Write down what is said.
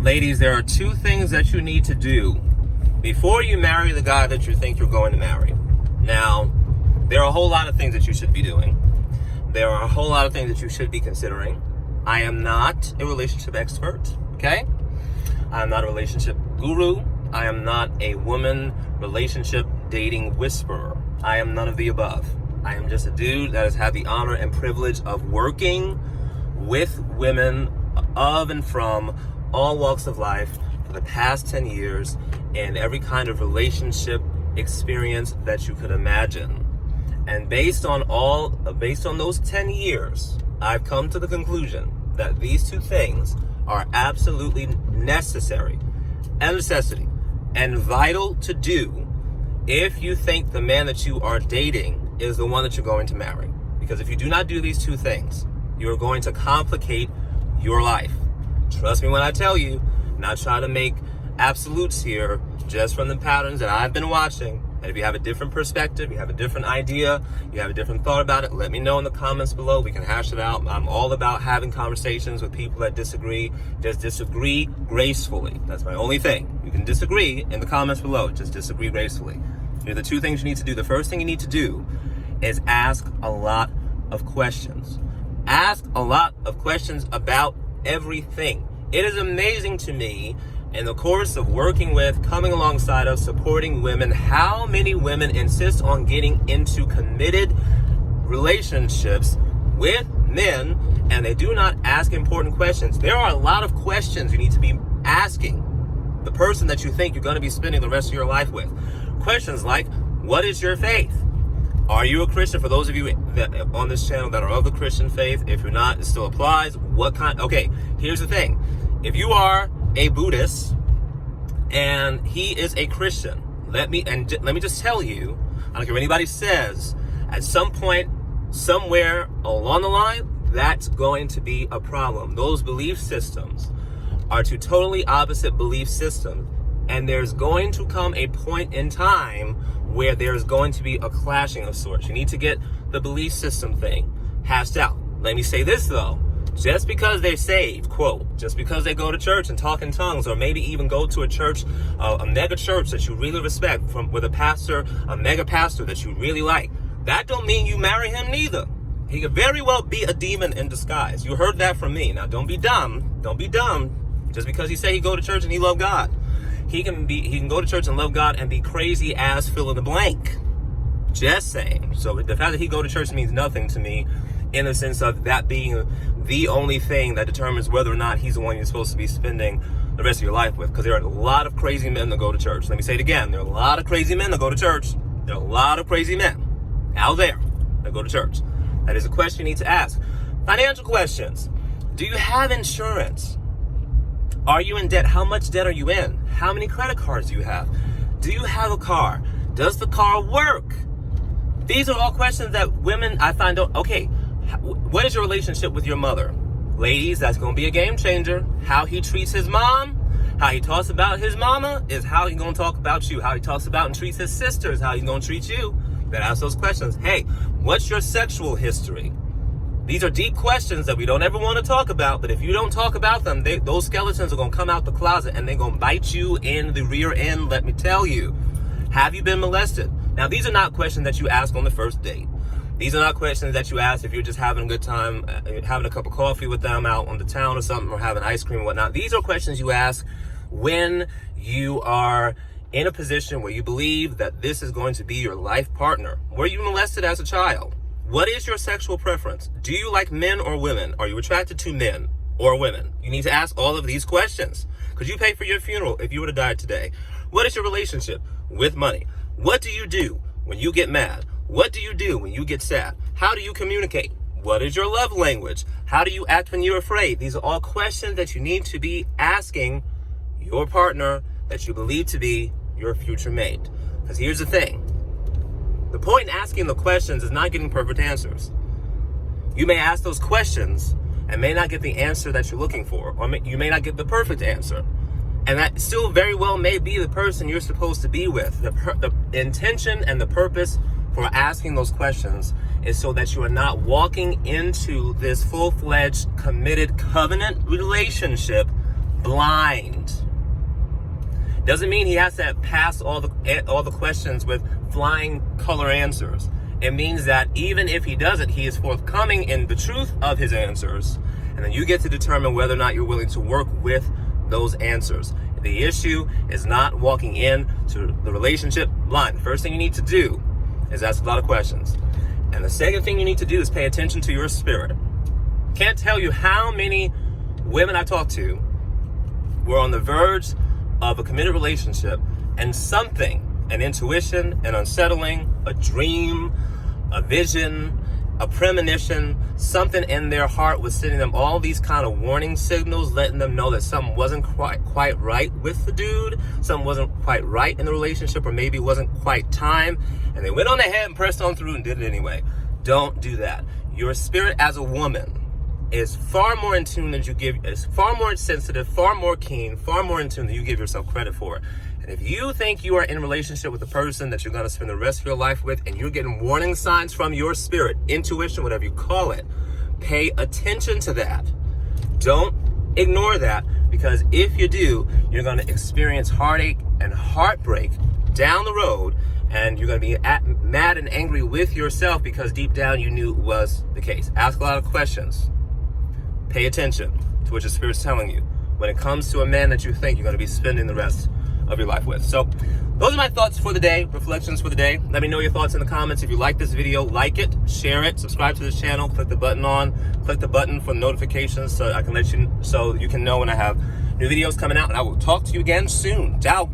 Ladies, there are two things that you need to do before you marry the guy that you think you're going to marry. Now, there are a whole lot of things that you should be doing. There are a whole lot of things that you should be considering. I am not a relationship expert, okay? I am not a relationship guru. I am not a woman relationship dating whisperer. I am none of the above. I am just a dude that has had the honor and privilege of working with women of and from all walks of life for the past 10 years in every kind of relationship experience that you could imagine. And based on those 10 years, I've come to the conclusion that these two things are absolutely necessary, a necessity, and vital to do if you think the man that you are dating is the one that you're going to marry. Because if you do not do these two things, you're going to complicate your life. Trust me when I tell you, not try to make absolutes here, just from the patterns that I've been watching. And if you have a different perspective, you have a different idea, you have a different thought about it, let me know in the comments below. We can hash it out. I'm all about having conversations with people that disagree. Just disagree gracefully. That's my only thing. You can disagree in the comments below. Just disagree gracefully. Here are the two things you need to do. The first thing you need to do is ask a lot of questions. Ask a lot of questions about everything. It is amazing to me, in the course of working with, coming alongside of, supporting women, how many women insist on getting into committed relationships with men and they do not ask important questions. There are a lot of questions you need to be asking the person that you think you're going to be spending the rest of your life with. Questions like, what is your faith? Are you a Christian? For those of you that on this channel that are of the Christian faith, if you're not, it still applies. What kind? Okay, here's the thing. If you are a Buddhist and he is a Christian, let me just tell you, I don't care what anybody says, at some point, somewhere along the line, that's going to be a problem. Those belief systems are two totally opposite belief systems, and there's going to come a point in time where there's going to be a clashing of sorts. You need to get the belief system thing hashed out. Let me say this though. Just because they're saved, quote, just because they go to church and talk in tongues, or maybe even go to a church, a mega church that you really respect, with a pastor, a mega pastor that you really like, that don't mean you marry him neither. He could very well be a demon in disguise. You heard that from me. Now don't be dumb. Don't be dumb. Just because he say he go to church and he love God. He can go to church and love God and be crazy as fill in the blank. Just saying. So the fact that he go to church means nothing to me, in the sense of that being the only thing that determines whether or not he's the one you're supposed to be spending the rest of your life with. Because there are a lot of crazy men that go to church. Let me say it again. There are a lot of crazy men that go to church. There are a lot of crazy men out there that go to church. That is a question you need to ask. Financial questions. Do you have insurance? Are you in debt? How much debt are you in? How many credit cards do you have? Do you have a car? Does the car work? These are all questions that women, I find, don't. Okay, what is your relationship with your mother? Ladies, that's going to be a game changer. How he treats his mom, how he talks about his mama, is how he's going to talk about you. How he talks about and treats his sisters, how he's going to treat you. You better ask those questions. Hey, what's your sexual history? These are deep questions that we don't ever want to talk about, but if you don't talk about them, those skeletons are going to come out the closet and they're going to bite you in the rear end, let me tell you. Have you been molested? Now, these are not questions that you ask on the first date. These are not questions that you ask if you're just having a good time, having a cup of coffee with them out on the town or something, or having ice cream and whatnot. These are questions you ask when you are in a position where you believe that this is going to be your life partner. Were you molested as a child? What is your sexual preference? Do you like men or women? Are you attracted to men or women? You need to ask all of these questions. Could you pay for your funeral if you were to die today? What is your relationship with money? What do you do when you get mad? What do you do when you get sad? How do you communicate? What is your love language? How do you act when you're afraid? These are all questions that you need to be asking your partner that you believe to be your future mate. Because here's the thing. The point in asking the questions is not getting perfect answers. You may ask those questions and may not get the answer that you're looking for, or you may not get the perfect answer. And that still very well may be the person you're supposed to be with. The intention and the purpose for asking those questions is so that you are not walking into this full-fledged, committed covenant relationship blind. Doesn't mean he has to pass all the questions with flying color answers. It means that even if he doesn't, he is forthcoming in the truth of his answers. And then you get to determine whether or not you're willing to work with those answers. The issue is not walking into the relationship blind. The first thing you need to do is ask a lot of questions. And the second thing you need to do is pay attention to your spirit. Can't tell you how many women I talked to were on the verge of a committed relationship, and something, an intuition, an unsettling, a dream, a vision, a premonition, something in their heart was sending them all these kind of warning signals, letting them know that something wasn't quite right with the dude, something wasn't quite right in the relationship, or maybe it wasn't quite time, and they went on ahead and pressed on through and did it anyway. Don't do that. Your spirit as a woman is far more in tune than you give, is far more sensitive, far more keen, far more in tune than you give yourself credit for. And if you think you are in a relationship with a person that you're going to spend the rest of your life with, and you're getting warning signs from your spirit, intuition, whatever you call it, pay attention to that. Don't ignore that, because if you do, you're going to experience heartache and heartbreak down the road, and you're going to be mad and angry with yourself because deep down you knew it was the case. Ask a lot of questions. Pay attention to what your spirit's telling you when it comes to a man that you think you're going to be spending the rest of your life with. So those are my thoughts for the day, reflections for the day. Let me know your thoughts in the comments. If you like this video, like it, share it, subscribe to this channel, click the button for notifications so you can know when I have new videos coming out, and I will talk to you again soon. Ciao.